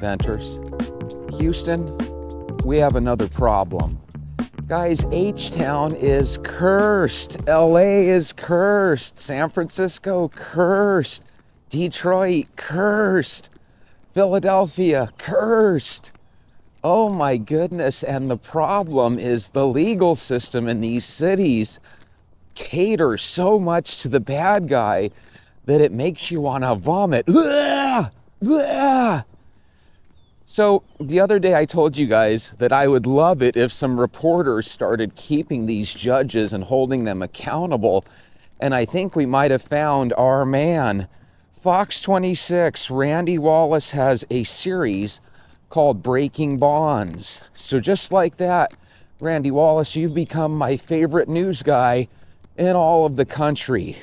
inventors. Houston, we have another problem. Guys, H-Town is cursed. LA is cursed. San Francisco, cursed. Detroit, cursed. Philadelphia, cursed. Oh my goodness. And the problem is the legal system in these cities caters so much to the bad guy that it makes you want to vomit. Ugh! Ugh! So the other day I told you guys that I would love it if some reporters started keeping these judges and holding them accountable. And I think we might have found our man. Fox 26, Randy Wallace has a series called Breaking Bonds. So just like that, Randy Wallace, you've become my favorite news guy in all of the country.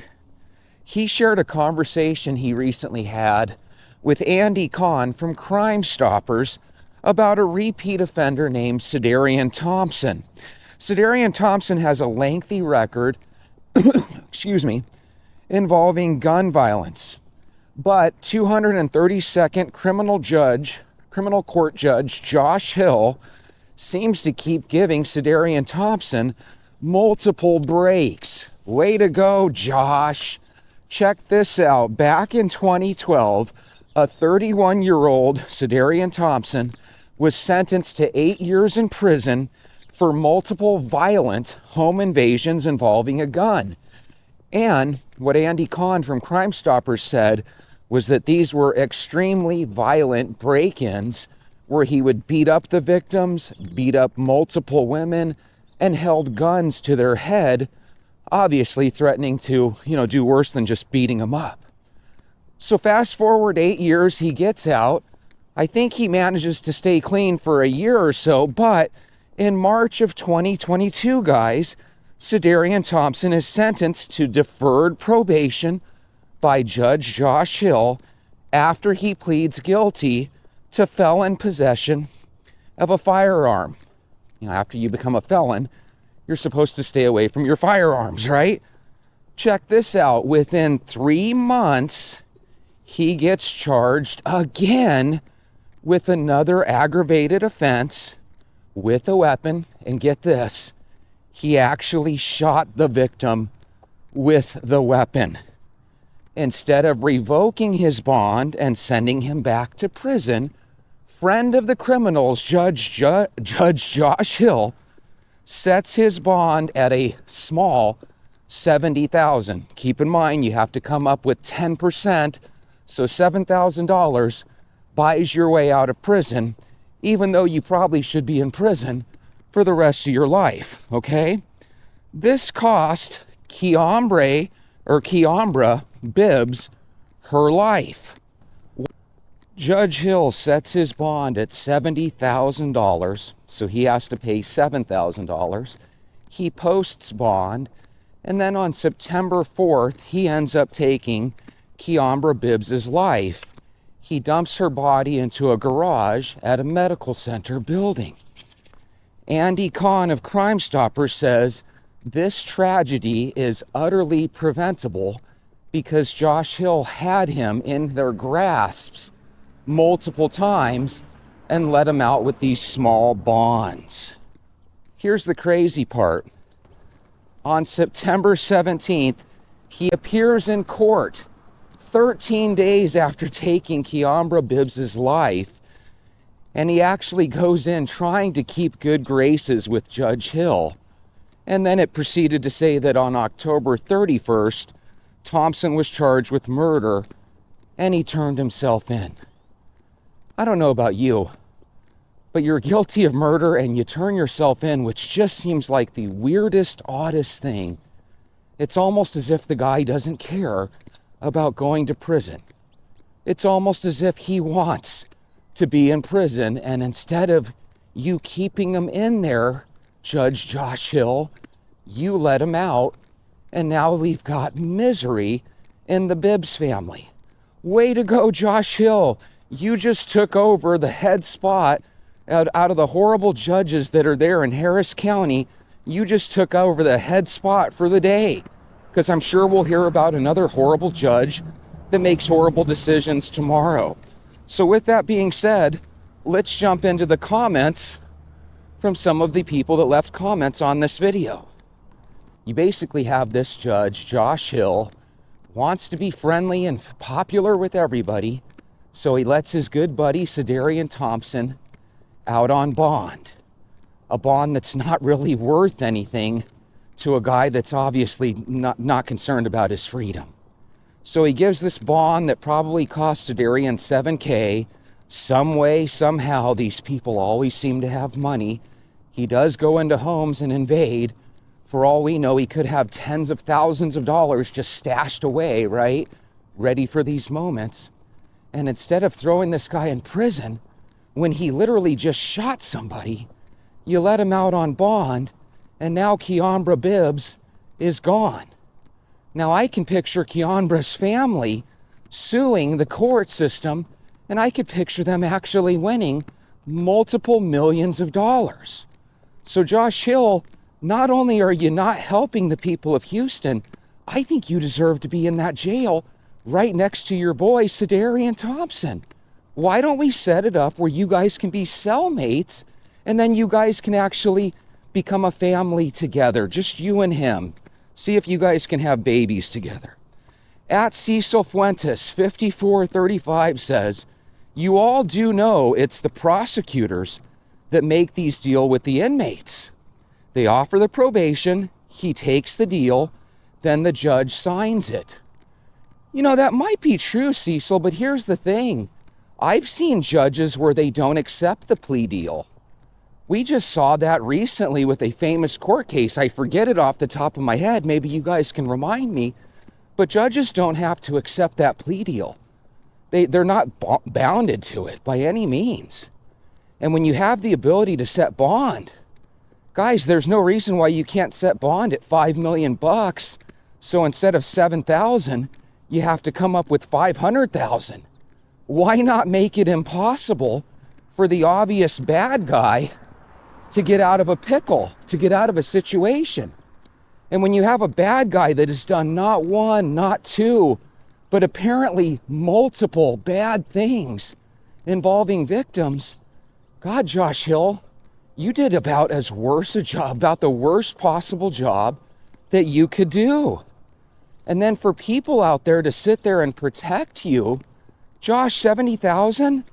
He shared a conversation he recently had with Andy Kahn from Crime Stoppers about a repeat offender named Sedarian Thompson. Sedarian Thompson has a lengthy record, involving gun violence. But 232nd criminal court judge Josh Hill seems to keep giving Sedarian Thompson multiple breaks. Way to go, Josh. Check this out. Back in 2012, a 31-year-old Sedarian Thompson was sentenced to 8 years in prison for multiple violent home invasions involving a gun. And what Andy Kahn from Crime Stoppers said was that these were extremely violent break-ins where he would beat up the victims, beat up multiple women, and held guns to their head, obviously threatening to, do worse than just beating them up. So fast forward 8 years, he gets out. I think he manages to stay clean for a year or so, but in March of 2022, guys, Sedarian Thompson is sentenced to deferred probation by Judge Josh Hill after he pleads guilty to felon possession of a firearm. After you become a felon, you're supposed to stay away from your firearms, right? Check this out. Within 3 months, he gets charged again with another aggravated offense with a weapon. And get this, he actually shot the victim with the weapon. Instead of revoking his bond and sending him back to prison, friend of the criminals, Judge Josh Hill, sets his bond at a small $70,000. Keep in mind, you have to come up with 10%, so $7,000 buys your way out of prison, even though you probably should be in prison for the rest of your life, okay? This cost Kiambra Bibbs her life. Judge Hill sets his bond at $70,000, so he has to pay $7,000. He posts bond, and then on September 4th, he ends up taking Kiambra Bibbs' life. He dumps her body into a garage at a medical center building. Andy Kahn of Crime Stoppers says this tragedy is utterly preventable because Josh Hill had him in their grasps multiple times and let him out with these small bonds. Here's the crazy part. On September 17th, he appears in court 13 days after taking Kiambra Bibbs' life, and he actually goes in trying to keep good graces with Judge Hill. And then it proceeded to say that on October 31st, Thompson was charged with murder, and he turned himself in. I don't know about you, but you're guilty of murder and you turn yourself in, which just seems like the weirdest, oddest thing. It's almost as if the guy doesn't care about going to prison. It's almost as if he wants to be in prison, and instead of you keeping him in there, Judge Josh Hill, you let him out, and now we've got misery in the Bibbs family. Way to go, Josh Hill. You just took over the head spot out of the horrible judges that are there in Harris County. You just took over the head spot for the day, because I'm sure we'll hear about another horrible judge that makes horrible decisions tomorrow. So with that being said, let's jump into the comments from some of the people that left comments on this video. You basically have this judge, Josh Hill, wants to be friendly and popular with everybody, so he lets his good buddy, Sedarian Thompson, out on bond. A bond that's not really worth anything to a guy that's obviously not concerned about his freedom. So he gives this bond that probably cost Sedarian $7,000. Some way, somehow, these people always seem to have money. He does go into homes and invade. For all we know, he could have tens of thousands of dollars just stashed away, right? Ready for these moments. And instead of throwing this guy in prison, when he literally just shot somebody, you let him out on bond, and now Kiambra Bibbs is gone. Now I can picture Kiambra's family suing the court system, and I could picture them actually winning multiple millions of dollars. So Josh Hill, not only are you not helping the people of Houston, I think you deserve to be in that jail right next to your boy, Sedarian Thompson. Why don't we set it up where you guys can be cellmates, and then you guys can actually become a family together, just you and him. See if you guys can have babies together. At Cecil Fuentes 5435 says, you all do know it's the prosecutors that make these deal with the inmates. They offer the probation, he takes the deal, then the judge signs it. You know, that might be true, Cecil, but here's the thing. I've seen judges where they don't accept the plea deal. We just saw that recently with a famous court case. I forget it off the top of my head. Maybe you guys can remind me. But judges don't have to accept that plea deal. They're not bounded to it by any means. And when you have the ability to set bond, guys, there's no reason why you can't set bond at $5 million. So instead of 7,000, you have to come up with 500,000. Why not make it impossible for the obvious bad guy to get out of a pickle, to get out of a situation? And when you have a bad guy that has done not one, not two, but apparently multiple bad things involving victims, God, Josh Hill, you did about as worse a job, about the worst possible job that you could do. And then for people out there to sit there and protect you, Josh, 70,000?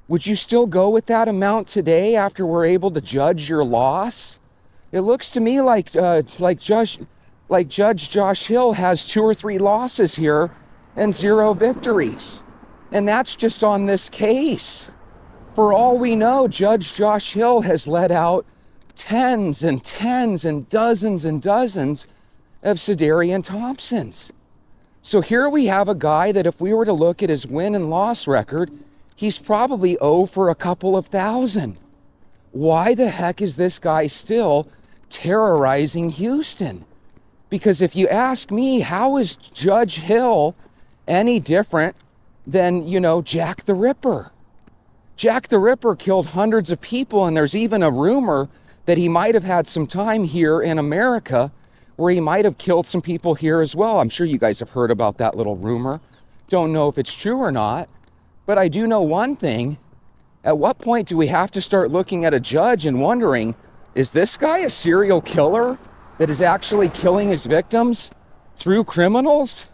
Would you still go with that amount today after we're able to judge your loss? It looks to me like Judge Josh Hill has 2 or 3 losses here and 0 victories. And that's just on this case. For all we know, Judge Josh Hill has let out tens and tens and dozens of Sedarian Thompsons. So here we have a guy that if we were to look at his win and loss record, he's probably 0 for a couple of thousand. Why the heck is this guy still terrorizing Houston? Because if you ask me, how is Judge Hill any different than, Jack the Ripper? Jack the Ripper killed hundreds of people, and there's even a rumor that he might have had some time here in America where he might have killed some people here as well. I'm sure you guys have heard about that little rumor. Don't know if it's true or not. But I do know one thing. At what point do we have to start looking at a judge and wondering, is this guy a serial killer that is actually killing his victims through criminals?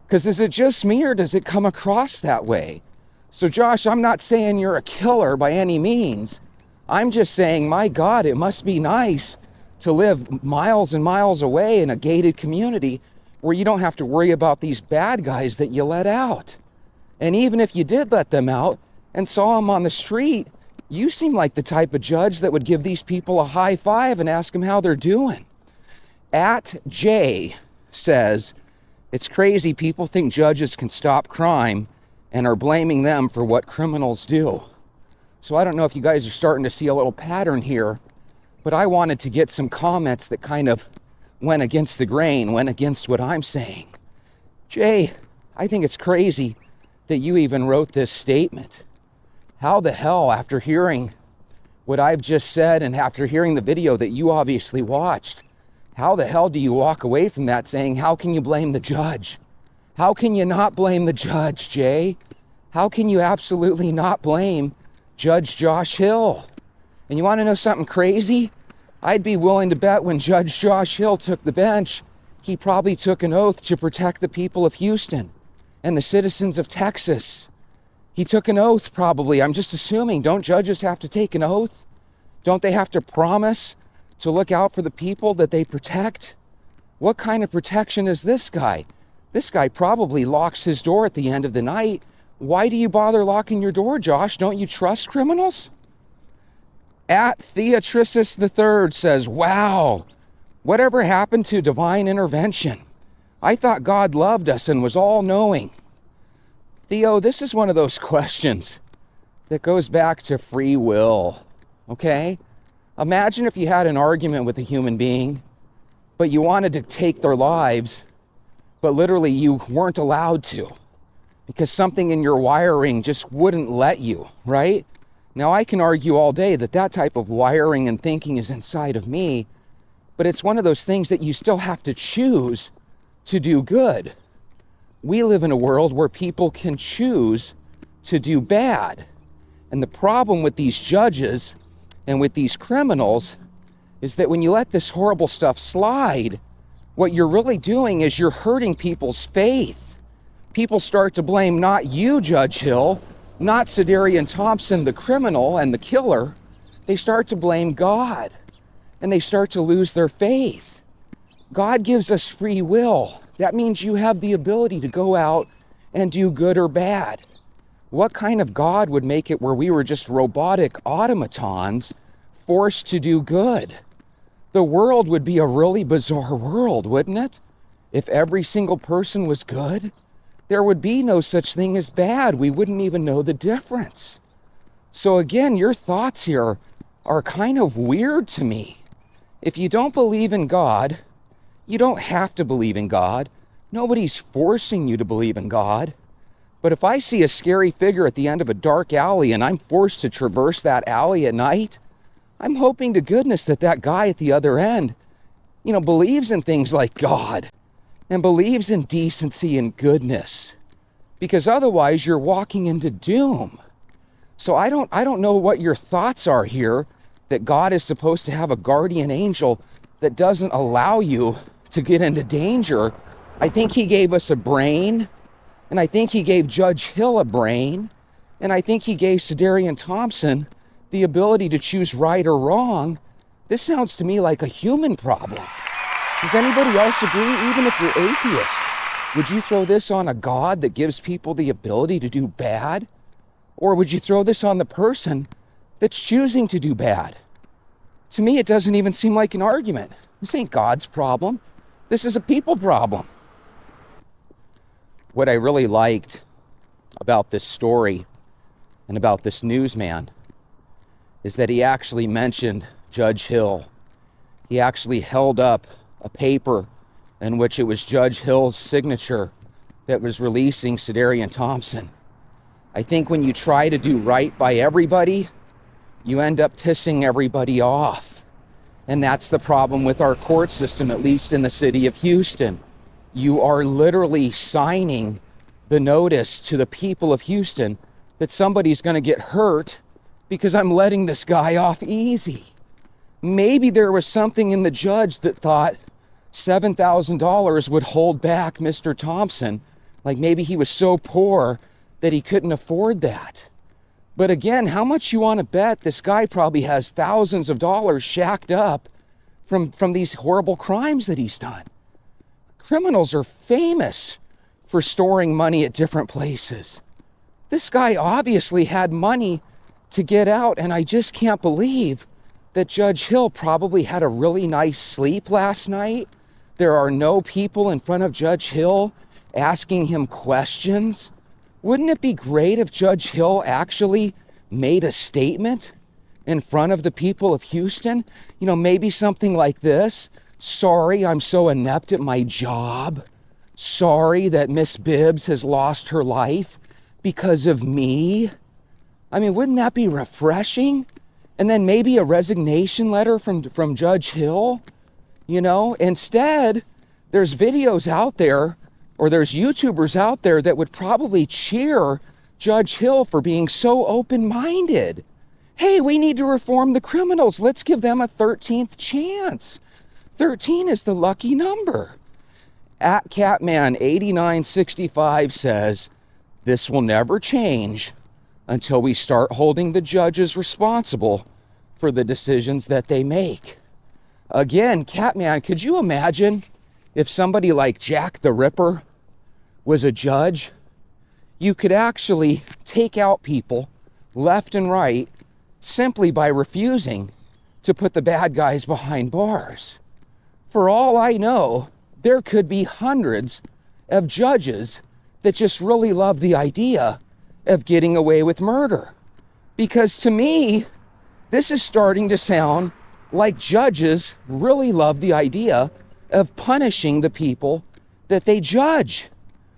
Because is it just me, or does it come across that way? So Josh, I'm not saying you're a killer by any means. I'm just saying, my God, it must be nice to live miles and miles away in a gated community where you don't have to worry about these bad guys that you let out. And even if you did let them out and saw them on the street, you seem like the type of judge that would give these people a high five and ask them how they're doing. At J says, it's crazy people think judges can stop crime and are blaming them for what criminals do. So I don't know if you guys are starting to see a little pattern here, but I wanted to get some comments that kind of went against the grain, went against what I'm saying. Jay, I think it's crazy that you even wrote this statement. How the hell, after hearing what I've just said and after hearing the video that you obviously watched, how the hell do you walk away from that saying, how can you blame the judge? How can you not blame the judge, Jay? How can you absolutely not blame Judge Josh Hill? And you want to know something crazy? I'd be willing to bet when Judge Josh Hill took the bench, he probably took an oath to protect the people of Houston and the citizens of Texas. He took an oath probably. I'm just assuming. Don't judges have to take an oath? Don't they have to promise to look out for the people that they protect? What kind of protection is this guy? This guy probably locks his door at the end of the night. Why do you bother locking your door, Josh? Don't you trust criminals? At Theatrisis III says, wow, whatever happened to divine intervention? I thought God loved us and was all-knowing. Theo, this is one of those questions that goes back to free will, okay? Imagine if you had an argument with a human being, but you wanted to take their lives, but literally you weren't allowed to because something in your wiring just wouldn't let you, right? Now, I can argue all day that that type of wiring and thinking is inside of me, but it's one of those things that you still have to choose to do good. We live in a world where people can choose to do bad. And the problem with these judges and with these criminals is that when you let this horrible stuff slide, what you're really doing is you're hurting people's faith. People start to blame not you, Judge Hill, not Sedarian Thompson, the criminal and the killer. They start to blame God, and they start to lose their faith. God gives us free will. That means you have the ability to go out and do good or bad. What kind of God would make it where we were just robotic automatons forced to do good? The world would be a really bizarre world, wouldn't it? If every single person was good, there would be no such thing as bad. We wouldn't even know the difference. So again, your thoughts here are kind of weird to me. If you don't believe in God, you don't have to believe in God. Nobody's forcing you to believe in God. But if I see a scary figure at the end of a dark alley and I'm forced to traverse that alley at night, I'm hoping to goodness that that guy at the other end, believes in things like God and believes in decency and goodness, because otherwise you're walking into doom. So I don't know what your thoughts are here, that God is supposed to have a guardian angel that doesn't allow you to get into danger. I think he gave us a brain, and I think he gave Judge Hill a brain, and I think he gave Sedarian Thompson the ability to choose right or wrong. This sounds to me like a human problem. Does anybody else agree? Even if you're atheist, would you throw this on a God that gives people the ability to do bad? Or would you throw this on the person that's choosing to do bad? To me, it doesn't even seem like an argument. This ain't God's problem. This is a people problem. What I really liked about this story and about this newsman is that he actually mentioned Judge Hill. He actually held up a paper in which it was Judge Hill's signature that was releasing Sedarian Thompson. I think when you try to do right by everybody, you end up pissing everybody off. And that's the problem with our court system, at least in the city of Houston. You are literally signing the notice to the people of Houston that somebody's going to get hurt because I'm letting this guy off easy. Maybe there was something in the judge that thought $7,000 would hold back Mr. Thompson. Like maybe he was so poor that he couldn't afford that. But again, how much you want to bet this guy probably has thousands of dollars shacked up from these horrible crimes that he's done? Criminals are famous for storing money at different places. This guy obviously had money to get out, and I just can't believe that Judge Hill probably had a really nice sleep last night. There are no people in front of Judge Hill asking him questions. Wouldn't it be great if Judge Hill actually made a statement in front of the people of Houston? Maybe something like this. Sorry, I'm so inept at my job. Sorry that Miss Bibbs has lost her life because of me. I mean, wouldn't that be refreshing? And then maybe a resignation letter from Judge Hill. Instead, there's videos out there, or there's YouTubers out there that would probably cheer Judge Hill for being so open-minded. Hey, we need to reform the criminals. Let's give them a 13th chance. 13 is the lucky number. At Catman8965 says, this will never change until we start holding the judges responsible for the decisions that they make. Again, Catman, could you imagine if somebody like Jack the Ripper was a judge? You could actually take out people left and right simply by refusing to put the bad guys behind bars. For all I know, there could be hundreds of judges that just really love the idea of getting away with murder. Because to me, this is starting to sound like judges really love the idea of punishing the people that they judge.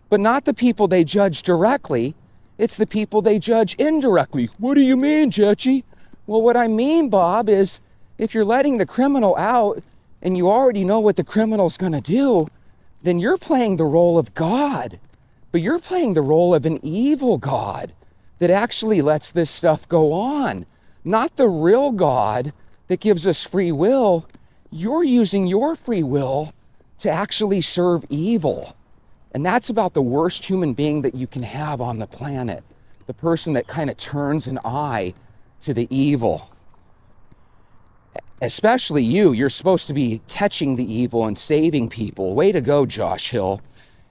But not the people they judge directly, it's the people they judge indirectly. What do you mean, Jetchy? Well, what I mean, Bob, is if you're letting the criminal out and you already know what the criminal's gonna do, then you're playing the role of God. But you're playing the role of an evil God that actually lets this stuff go on. Not the real God that gives us free will. You're using your free will to actually serve evil. And that's about the worst human being that you can have on the planet. The person that kind of turns an eye to the evil. Especially you. You're supposed to be catching the evil and saving people. Way to go, Josh Hill.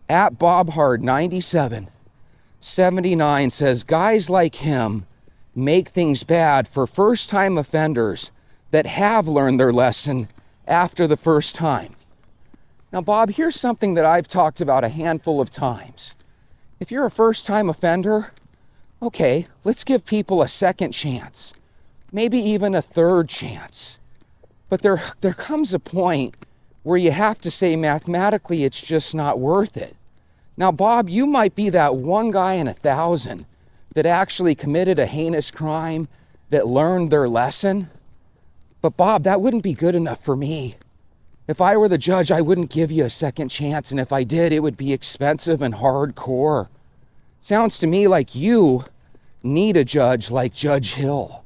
At BobHard9779 says, guys like him make things bad for first-time offenders that have learned their lesson after the first time. Now, Bob, here's something that I've talked about a handful of times. If you're a first-time offender, okay, let's give people a second chance, maybe even a third chance. But there comes a point where you have to say mathematically it's just not worth it. Now, Bob, you might be that one guy in 1,000 that actually committed a heinous crime, that learned their lesson. But Bob, that wouldn't be good enough for me. If I were the judge, I wouldn't give you a second chance, and if I did, it would be expensive and hardcore. Sounds to me like you need a judge like Judge Hill.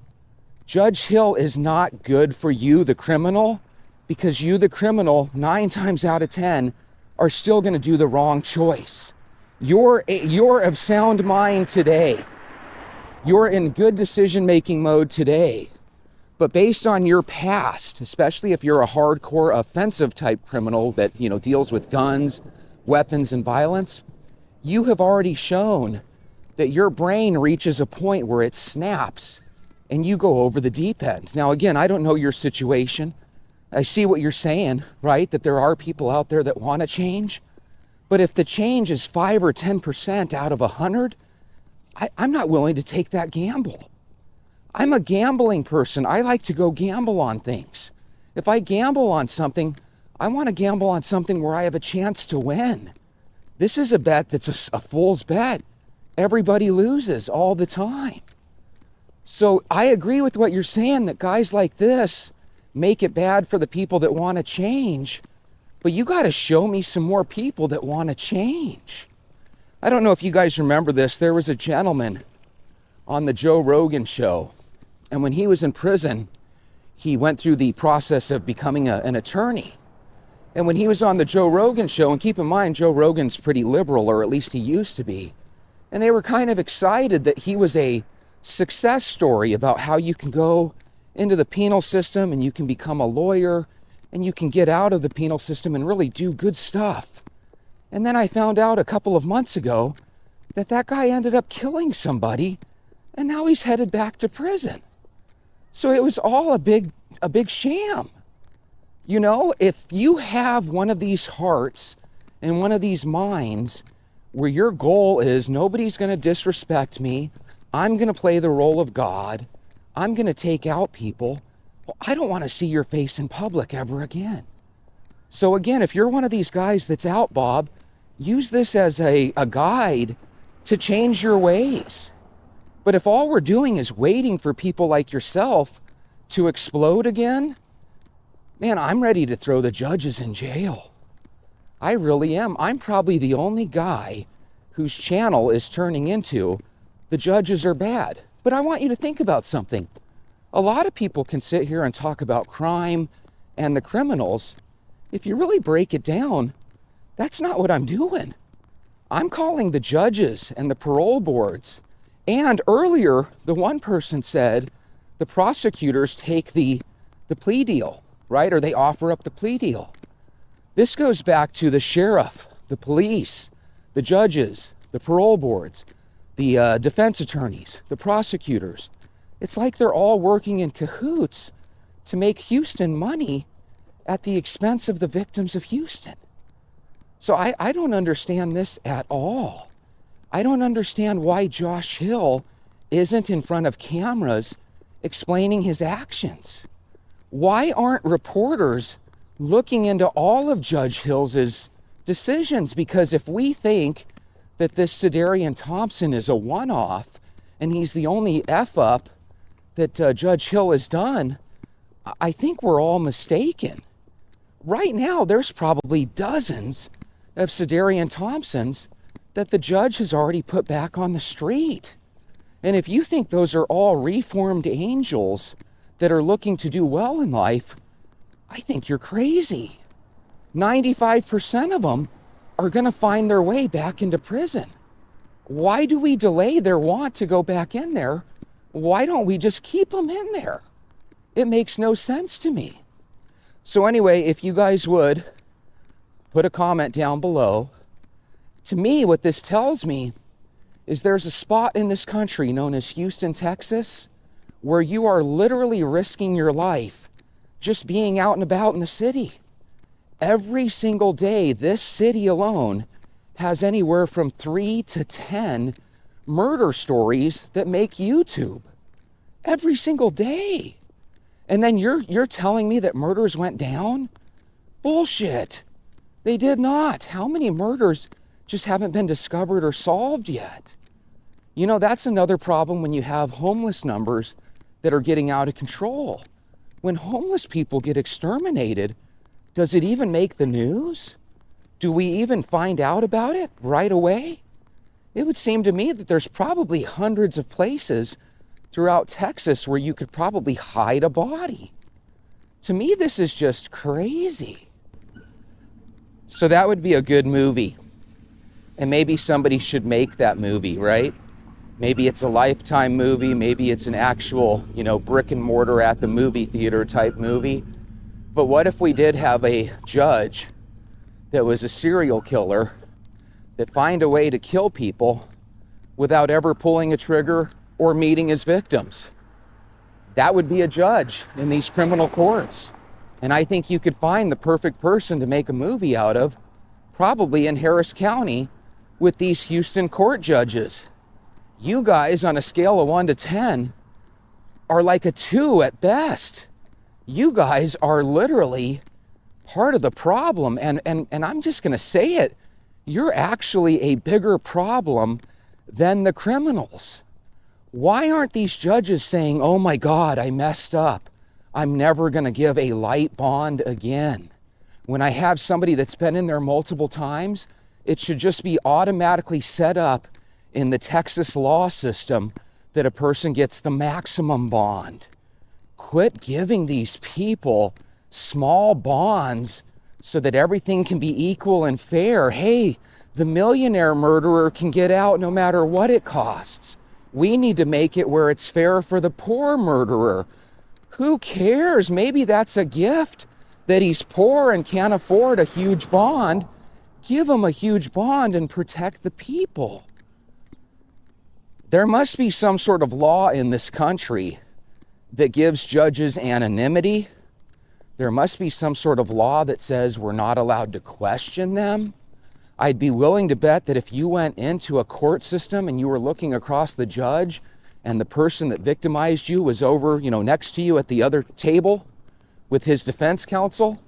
Judge Hill is not good for you, the criminal, because you, the criminal, 9 times out of 10, are still going to do the wrong choice. You're of sound mind today. You're in good decision-making mode today. But based on your past, especially if you're a hardcore offensive type criminal that, deals with guns, weapons, and violence, you have already shown that your brain reaches a point where it snaps and you go over the deep end. Now, again, I don't know your situation. I see what you're saying, right? That there are people out there that want to change. But if the change is 5 or 10% out of 100, I'm not willing to take that gamble. I'm a gambling person. I like to go gamble on things. If I gamble on something, I want to gamble on something where I have a chance to win. This is a bet that's a fool's bet. Everybody loses all the time. So I agree with what you're saying, that guys like this make it bad for the people that want to change. But you got to show me some more people that want to change. I don't know if you guys remember this. There was a gentleman on the Joe Rogan show. And when he was in prison, he went through the process of becoming an attorney. And when he was on the Joe Rogan show, and keep in mind, Joe Rogan's pretty liberal, or at least he used to be. And they were kind of excited that he was a success story about how you can go into the penal system and you can become a lawyer and you can get out of the penal system and really do good stuff. And then I found out a couple of months ago that that guy ended up killing somebody and now he's headed back to prison. So it was all a big sham. If you have one of these hearts and one of these minds where your goal is nobody's going to disrespect me, I'm going to play the role of God, I'm going to take out people, well, I don't want to see your face in public ever again. So again, if you're one of these guys that's out, Bob, use this as a guide to change your ways. But if all we're doing is waiting for people like yourself to explode again, man, I'm ready to throw the judges in jail. I really am. I'm probably the only guy whose channel is turning into the judges are bad. But I want you to think about something. A lot of people can sit here and talk about crime and the criminals. If you really break it down, that's not what I'm doing. I'm calling the judges and the parole boards. And earlier, the one person said the prosecutors take the plea deal, right? Or they offer up the plea deal. This goes back to the sheriff, the police, the judges, the parole boards, the defense attorneys, the prosecutors. It's like they're all working in cahoots to make Houston money at the expense of the victims of Houston. So I don't understand this at all. I don't understand why Josh Hill isn't in front of cameras explaining his actions. Why aren't reporters looking into all of Judge Hill's decisions? Because if we think that this Sedarian Thompson is a one-off and he's the only F-up that Judge Hill has done, I think we're all mistaken. Right now, there's probably dozens of Sedarian Thompsons that the judge has already put back on the street. And if you think those are all reformed angels that are looking to do well in life, I think you're crazy. 95% of them are going to find their way back into prison. Why do we delay their want to go back in there? Why don't we just keep them in there? It makes no sense to me. So anyway, if you guys would put a comment down below. To me, what this tells me is there's a spot in this country known as Houston, Texas, where you are literally risking your life just being out and about in the city. Every single day, this city alone has anywhere from 3 to 10 murder stories that make YouTube. Every single day. And then you're telling me that murders went down? Bullshit. They did not. How many murders just haven't been discovered or solved yet? You know, that's another problem when you have homeless numbers that are getting out of control. When homeless people get exterminated, does it even make the news? Do we even find out about it right away? It would seem to me that there's probably hundreds of places throughout Texas where you could probably hide a body. To me, this is just crazy. So that would be a good movie. And maybe somebody should make that movie, right? Maybe it's a Lifetime movie. Maybe it's an actual, brick and mortar at the movie theater type movie. But what if we did have a judge that was a serial killer that find a way to kill people without ever pulling a trigger or meeting his victims? That would be a judge in these criminal courts. And I think you could find the perfect person to make a movie out of, probably in Harris County, with these Houston court judges. You guys, on a scale of 1 to 10, are like a 2 at best. You guys are literally part of the problem. And I'm just going to say it. You're actually a bigger problem than the criminals. Why aren't these judges saying, oh my God, I messed up. I'm never going to give a light bond again. When I have somebody that's been in there multiple times, it should just be automatically set up in the Texas law system that a person gets the maximum bond. Quit giving these people small bonds so that everything can be equal and fair. Hey, the millionaire murderer can get out no matter what it costs. We need to make it where it's fair for the poor murderer. Who cares? Maybe that's a gift that he's poor and can't afford a huge bond. Give him a huge bond and protect the people. There must be some sort of law in this country that gives judges anonymity. There must be some sort of law that says we're not allowed to question them. I'd be willing to bet that if you went into a court system and you were looking across the judge and the person that victimized you was over, next to you at the other table with his defense counsel,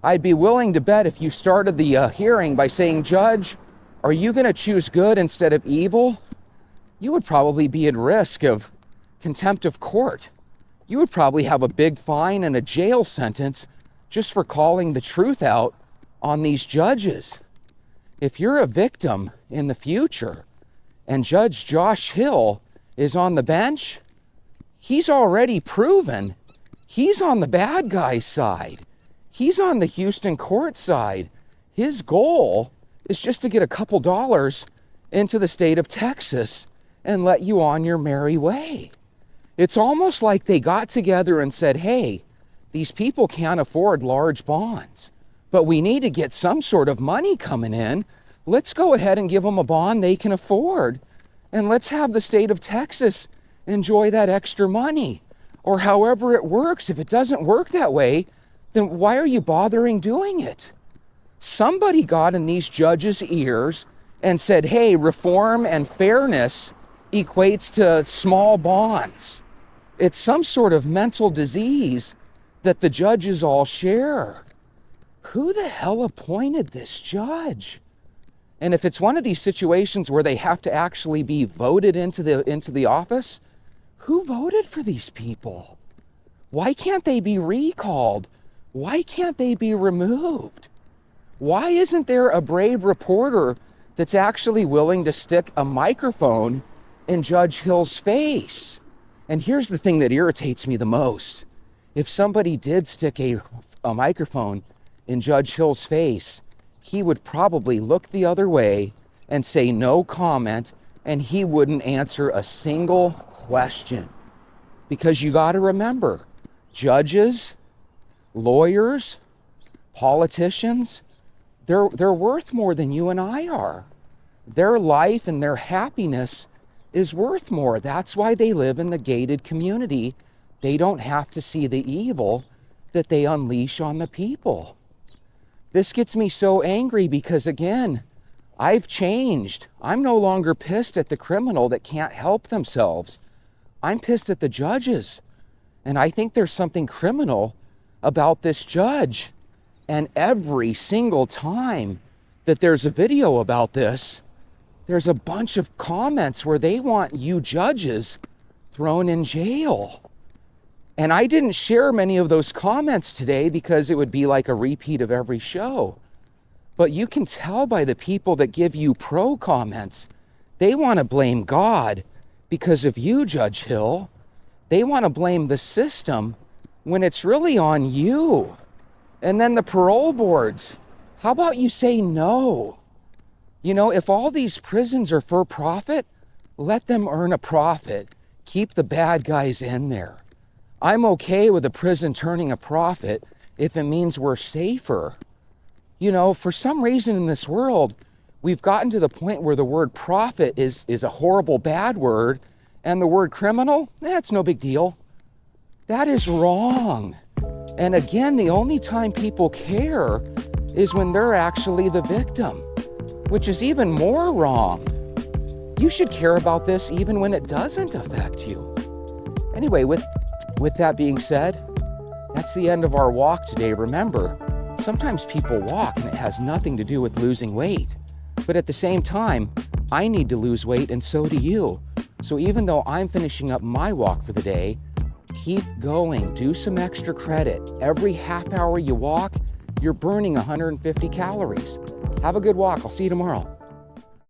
I'd be willing to bet if you started the hearing by saying, Judge, are you going to choose good instead of evil? You would probably be at risk of contempt of court. You would probably have a big fine and a jail sentence just for calling the truth out on these judges. If you're a victim in the future and Judge Josh Hill is on the bench, he's already proven he's on the bad guy's side. He's on the Houston court side. His goal is just to get a couple dollars into the state of Texas and let you on your merry way. It's almost like they got together and said, hey, these people can't afford large bonds, but we need to get some sort of money coming in. Let's go ahead and give them a bond they can afford, and let's have the state of Texas enjoy that extra money. Or however it works. If it doesn't work that way, then why are you bothering doing it? Somebody got in these judges' ears and said, hey, reform and fairness equates to small bonds. It's some sort of mental disease that the judges all share. Who the hell appointed this judge? And if it's one of these situations where they have to actually be voted into the office, who voted for these people? Why can't they be recalled? Why can't they be removed? Why isn't there a brave reporter that's actually willing to stick a microphone in Judge Hill's face? And here's the thing that irritates me the most. If somebody did stick a microphone in Judge Hill's face, he would probably look the other way and say no comment, and he wouldn't answer a single question. Because you got to remember, judges, lawyers, politicians, they're worth more than you and I are. Their life and their happiness is worth more. That's why they live in the gated community. They don't have to see the evil that they unleash on the people. This gets me so angry because, again, I've changed. I'm no longer pissed at the criminal that can't help themselves. I'm pissed at the judges. And I think there's something criminal about this judge. And every single time that there's a video about this, there's a bunch of comments where they want you judges thrown in jail. And I didn't share many of those comments today because it would be like a repeat of every show. But you can tell by the people that give you pro comments, they want to blame God because of you, Judge Hill. They want to blame the system when it's really on you. And then the parole boards, how about you say no? You know, if all these prisons are for profit, let them earn a profit. Keep the bad guys in there. I'm okay with a prison turning a profit if it means we're safer. You know, for some reason in this world, we've gotten to the point where the word profit is a horrible bad word, and the word criminal, it's no big deal. That is wrong. And again, the only time people care is when they're actually the victim, which is even more wrong. You should care about this even when it doesn't affect you. Anyway, with that being said, that's the end of our walk today. Remember, sometimes people walk and it has nothing to do with losing weight. But at the same time, I need to lose weight and so do you. So even though I'm finishing up my walk for the day, keep going. Do some extra credit. Every half hour you walk, you're burning 150 calories. Have a good walk. I'll see you tomorrow.